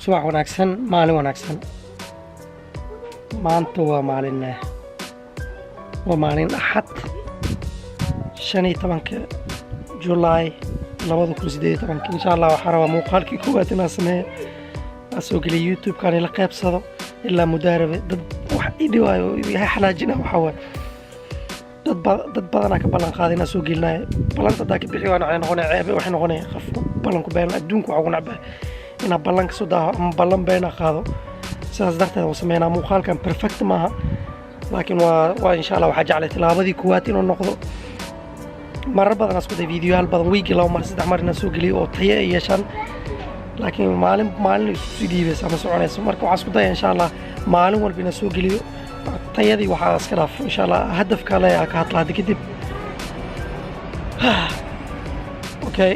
subax wanaagsan maalin wanaagsan maanta waa maalin axad 15 July 2018 insha Allah waxaan rabaa muuqaalkii koowaad inaan sameeyo asoo geliyo YouTube kan la qaybsado ilaa mudaarabe dad wax idhiwaayo yahay xanaajina waxa way dad badan ka balan qaadina soo gelinaay balanta dadka bixi waana noqonay ceeb waxay noqonay qof balanku been adduunku waxa ugu nacbaa ina balanka soo daa ama balan been qaado sidaas darteed oo sameeyna muuqaalkan perfect maaha laakiin waa insha Allah waxa jeclay tilaabadii koowaad inuu noqdo marar badan isku day fiidiyoyaal badan week ilaa mar saddex mar inaan soo geliyo oo tayo yeeshan laakiin maalin isu dhiibay sama soconayso marka waxa isku day insha Allah maalin walba inaan soo geliyo tayadii waxa iska dhaaf insha Allah hadafka la ka hadlaa kadib okay